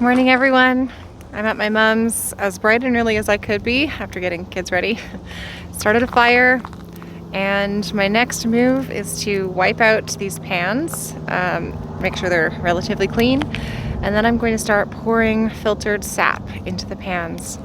Morning everyone. I'm at my mom's as bright and early as I could be after getting kids ready. Started a fire, and my next move is to wipe out these pans, make sure they're relatively clean, and then I'm going to start pouring filtered sap into the pans.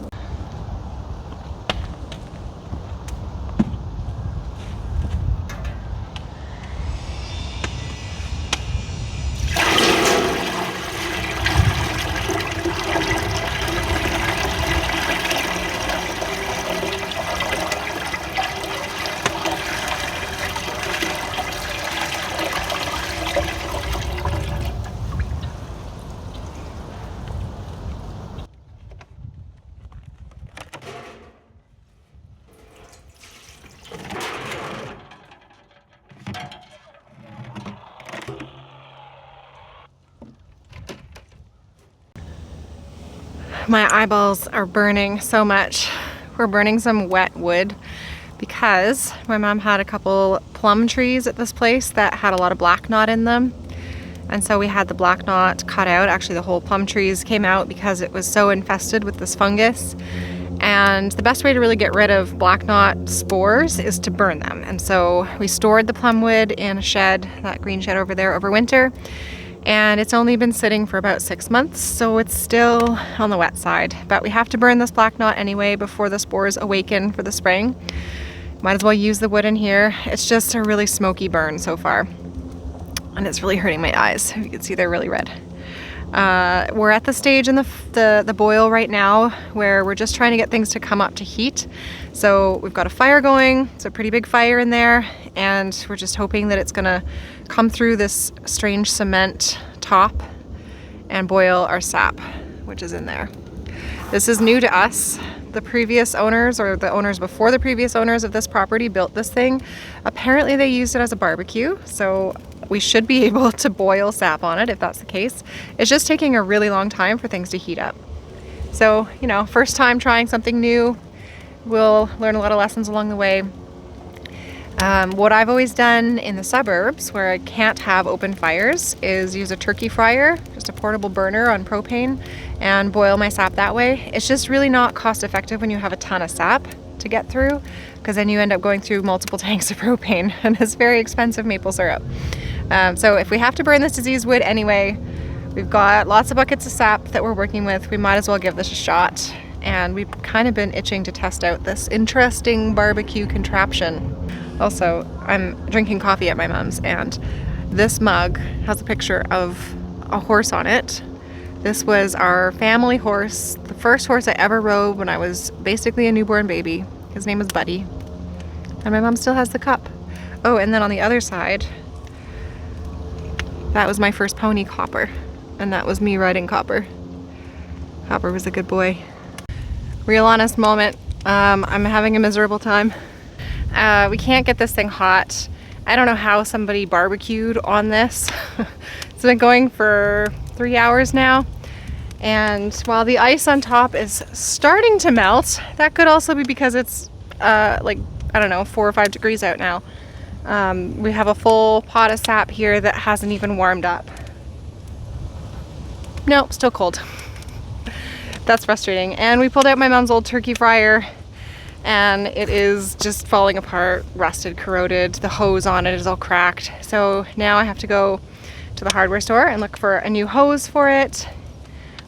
My eyeballs are burning so much. We're burning some wet wood because my mom had a couple plum trees at this place that had a lot of black knot in them. And so we had the black knot cut out. Actually, the whole plum trees came out because it was so infested with this fungus. And the best way to really get rid of black knot spores is to burn them. And so we stored the plum wood in a shed, that green shed over there, over winter. And it's only been sitting for about 6 months, so it's still on the wet side. But we have to burn this black knot anyway before the spores awaken for the spring. Might as well use the wood in here. It's just a really smoky burn so far. And it's really hurting my eyes. You can see they're really red. We're at the stage in the boil right now where we're just trying to get things to come up to heat. So we've got a fire going. It's a pretty big fire in there, and we're just hoping that it's gonna come through this strange cement top and boil our sap, which is in there. This is new to us. The previous owners, or the owners before the previous owners of this property, built this thing. Apparently they used it as a barbecue, so we should be able to boil sap on it if that's the case. It's just taking a really long time for things to heat up. So, you know, first time trying something new. We'll learn a lot of lessons along the way. What I've always done in the suburbs where I can't have open fires is use a turkey fryer, just a portable burner on propane, and boil my sap that way. It's just really not cost effective when you have a ton of sap to get through, because then you end up going through multiple tanks of propane, and it's very expensive maple syrup. So if we have to burn this diseased wood anyway, we've got lots of buckets of sap that we're working with. We might as well give this a shot. And we've kind of been itching to test out this interesting barbecue contraption. Also, I'm drinking coffee at my mom's, and this mug has a picture of a horse on it. This was our family horse, the first horse I ever rode when I was basically a newborn baby. His name is Buddy. And my mom still has the cup. Oh, and then on the other side, that was my first pony, Copper. And that was me riding Copper. Copper was a good boy. Real honest moment, I'm having a miserable time. We can't get this thing hot. I don't know how somebody barbecued on this. It's been going for 3 hours now. And while the ice on top is starting to melt, that could also be because it's like, I don't know, 4 or 5 degrees out now. We have a full pot of sap here that hasn't even warmed up. Nope, still cold. That's frustrating. And we pulled out my mom's old turkey fryer, and it is just falling apart, rusted, corroded. The hose on it is all cracked. So now I have to go to the hardware store and look for a new hose for it.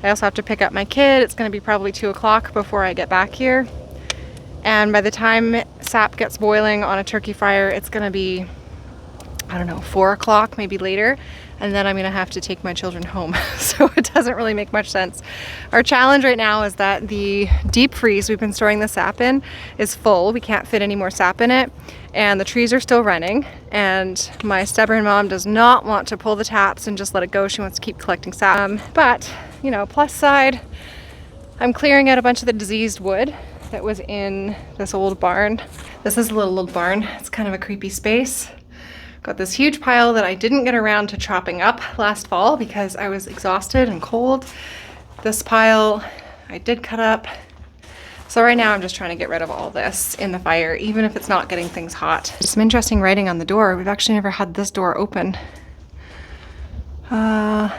I also have to pick up my kid. It's going to be probably 2 o'clock before I get back here. And by the time sap gets boiling on a turkey fryer, it's going to be, I don't know, 4 o'clock, maybe later. And then I'm going to have to take my children home. So it doesn't really make much sense. Our challenge right now is that the deep freeze we've been storing the sap in is full. We can't fit any more sap in it. And the trees are still running. And my stubborn mom does not want to pull the taps and just let it go. She wants to keep collecting sap. But, you know, plus side, I'm clearing out a bunch of the diseased wood that was in this old barn. This is a little old barn. It's kind of a creepy space. Got this huge pile that I didn't get around to chopping up last fall because I was exhausted and cold. This pile I did cut up. So right now I'm just trying to get rid of all this in the fire, even if it's not getting things hot. There's some interesting writing on the door. We've actually never had this door open. I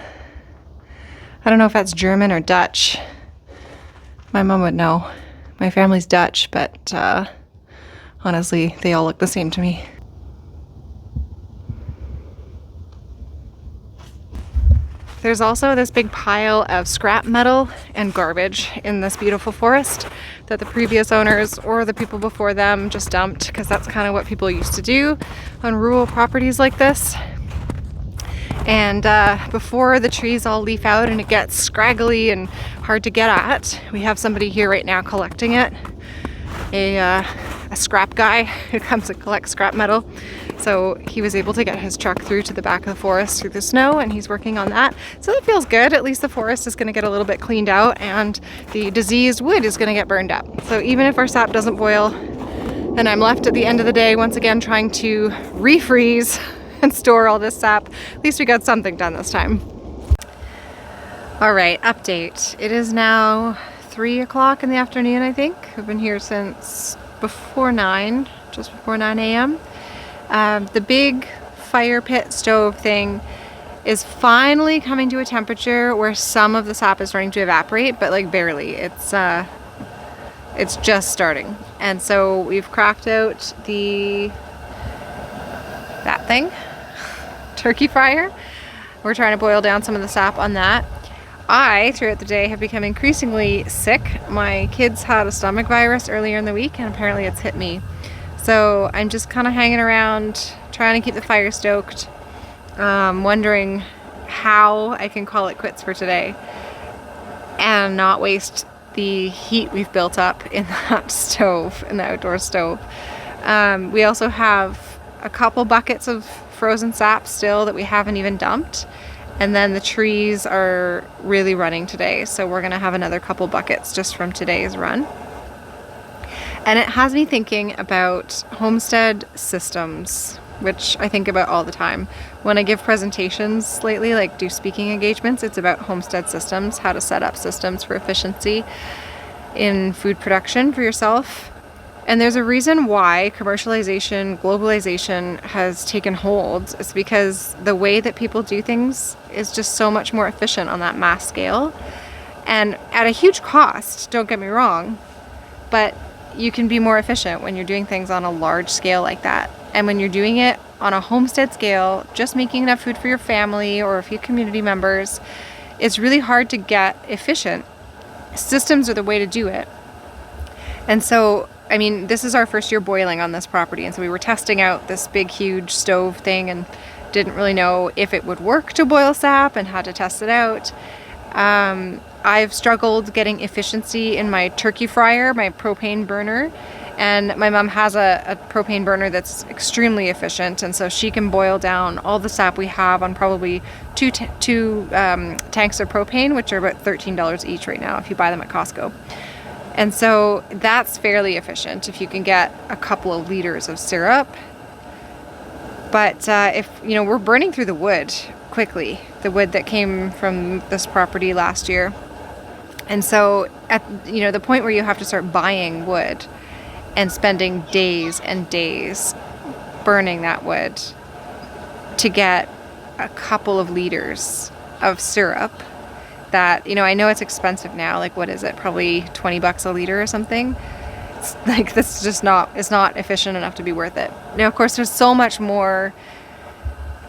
don't know if that's German or Dutch. My mom would know. My family's Dutch, but honestly, they all look the same to me. There's also this big pile of scrap metal and garbage in this beautiful forest that the previous owners or the people before them just dumped, because that's kind of what people used to do on rural properties like this. And before the trees all leaf out and it gets scraggly and hard to get at, we have somebody here right now collecting it. A scrap guy who comes and collects scrap metal. So he was able to get his truck through to the back of the forest through the snow, and he's working on that. So that feels good. At least the forest is going to get a little bit cleaned out and the diseased wood is going to get burned up. So even if our sap doesn't boil, and I'm left at the end of the day once again trying to refreeze and store all this sap, at least we got something done this time. All right, update. It is now 3 o'clock in the afternoon, I think. We've been here since before 9, just before 9 a.m. The big fire pit stove thing is finally coming to a temperature where some of the sap is starting to evaporate, but like barely. It's just starting. And so we've cracked out that thing, turkey fryer. We're trying to boil down some of the sap on that. I, throughout the day, have become increasingly sick. My kids had a stomach virus earlier in the week, and apparently it's hit me. So I'm just kind of hanging around, trying to keep the fire stoked, wondering how I can call it quits for today and not waste the heat we've built up in that stove, in the outdoor stove. We also have a couple buckets of frozen sap still that we haven't even dumped. And then the trees are really running today, so we're gonna have another couple buckets just from today's run. And it has me thinking about Homestead systems, which I think about all the time. When I give presentations lately, like do speaking engagements, it's about Homestead systems, how to set up systems for efficiency in food production for yourself. And there's a reason why commercialization, globalization has taken hold. It's because the way that people do things is just so much more efficient on that mass scale. And at a huge cost, don't get me wrong, but you can be more efficient when you're doing things on a large scale like that. And when you're doing it on a homestead scale, just making enough food for your family or a few community members, it's really hard to get efficient. Systems are the way to do it. And so, I mean, this is our first year boiling on this property, and so we were testing out this big, huge stove thing and didn't really know if it would work to boil sap and had to test it out. I've struggled getting efficiency in my turkey fryer, my propane burner, and my mom has a propane burner that's extremely efficient, and so she can boil down all the sap we have on probably two tanks of propane, which are about $13 each right now if you buy them at Costco. And so that's fairly efficient if you can get a couple of liters of syrup. But if, you know, we're burning through the wood quickly, the wood that came from this property last year. And so at, you know, the point where you have to start buying wood and spending days and days burning that wood to get a couple of liters of syrup that, you know, I know it's expensive now, like what is it, probably 20 bucks a liter or something. It's like, this is just not, it's not efficient enough to be worth it. Now, of course, there's so much more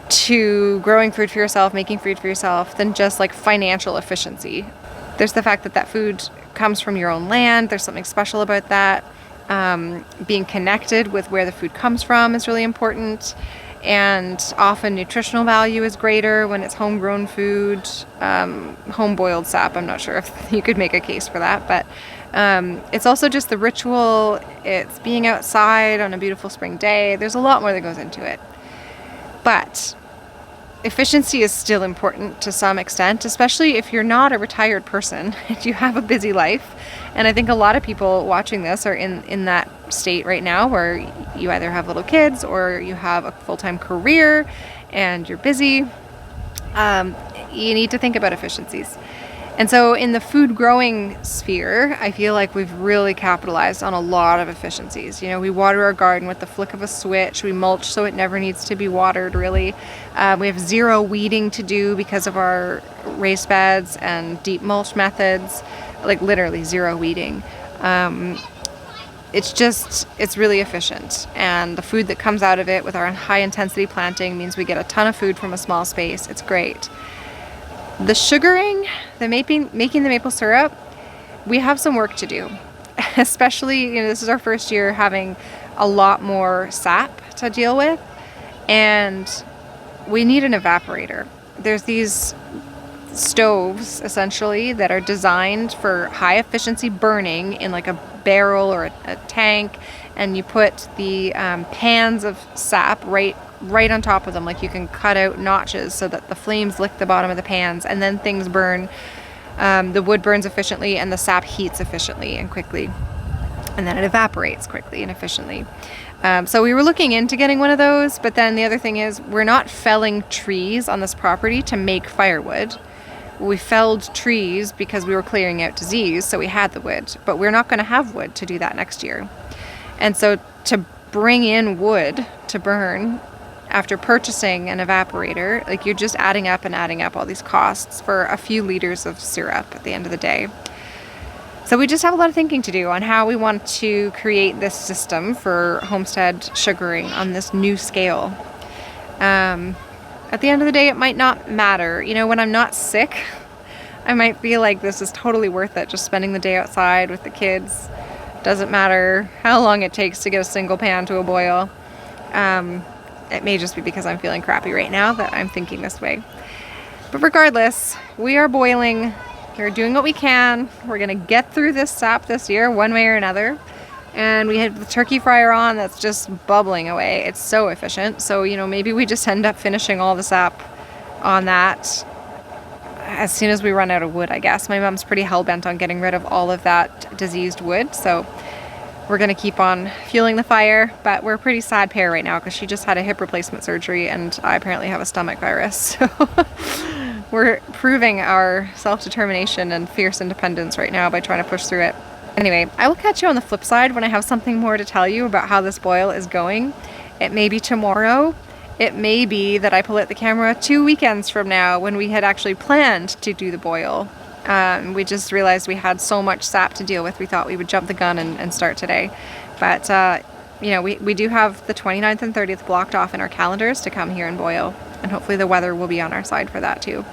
to growing food for yourself, making food for yourself, than just like financial efficiency. There's the fact that that food comes from your own land. There's something special about that. Being connected with where the food comes from is really important. And often nutritional value is greater when it's homegrown food. Home boiled sap, I'm not sure if you could make a case for that, but it's also just the ritual. It's being outside on a beautiful spring day. There's a lot more that goes into it. But efficiency is still important to some extent, especially if you're not a retired person and you have a busy life. And I think a lot of people watching this are in that state right now where you either have little kids or you have a full-time career and you're busy. You need to think about efficiencies. And so in the food growing sphere, I feel like we've really capitalized on a lot of efficiencies. You know, we water our garden with the flick of a switch. We mulch so it never needs to be watered, really. We have zero weeding to do because of our raised beds and deep mulch methods, like literally zero weeding. It's really efficient. And the food that comes out of it with our high intensity planting means we get a ton of food from a small space. It's great. The sugaring, the making the maple syrup, we have some work to do. Especially, you know, this is our first year having a lot more sap to deal with, and we need an evaporator. There's these stoves, essentially, that are designed for high efficiency burning in like a barrel or a tank, and you put the pans of sap right on top of them. Like you can cut out notches so that the flames lick the bottom of the pans, and then things burn. The wood burns efficiently and the sap heats efficiently and quickly, and then it evaporates quickly and efficiently. So we were looking into getting one of those, but then the other thing is we're not felling trees on this property to make firewood. We felled trees because we were clearing out disease, so we had the wood, but we're not going to have wood to do that next year. And so to bring in wood to burn after purchasing an evaporator, like you're just adding up all these costs for a few liters of syrup at the end of the day. So we just have a lot of thinking to do on how we want to create this system for Homestead sugaring on this new scale. At the end of the day, it might not matter. You know, when I'm not sick, I might feel like this is totally worth it, just spending the day outside with the kids. Doesn't matter how long it takes to get a single pan to a boil. It may just be because I'm feeling crappy right now that I'm thinking this way. But regardless, we are boiling. We're doing what we can. We're going to get through this sap this year one way or another. And we have the turkey fryer on that's just bubbling away. It's so efficient. So, you know, maybe we just end up finishing all the sap on that as soon as we run out of wood, I guess. My mom's pretty hell-bent on getting rid of all of that diseased wood. So we're going to keep on fueling the fire. But we're a pretty sad pair right now because she just had a hip replacement surgery and I apparently have a stomach virus. So we're proving our self-determination and fierce independence right now by trying to push through it. Anyway, I will catch you on the flip side when I have something more to tell you about how this boil is going. It may be tomorrow. It may be that I pull out the camera 2 weekends from now when we had actually planned to do the boil. We just realized we had so much sap to deal with, we thought we would jump the gun and start today. But, you know, we do have the 29th and 30th blocked off in our calendars to come here and boil. And hopefully the weather will be on our side for that too.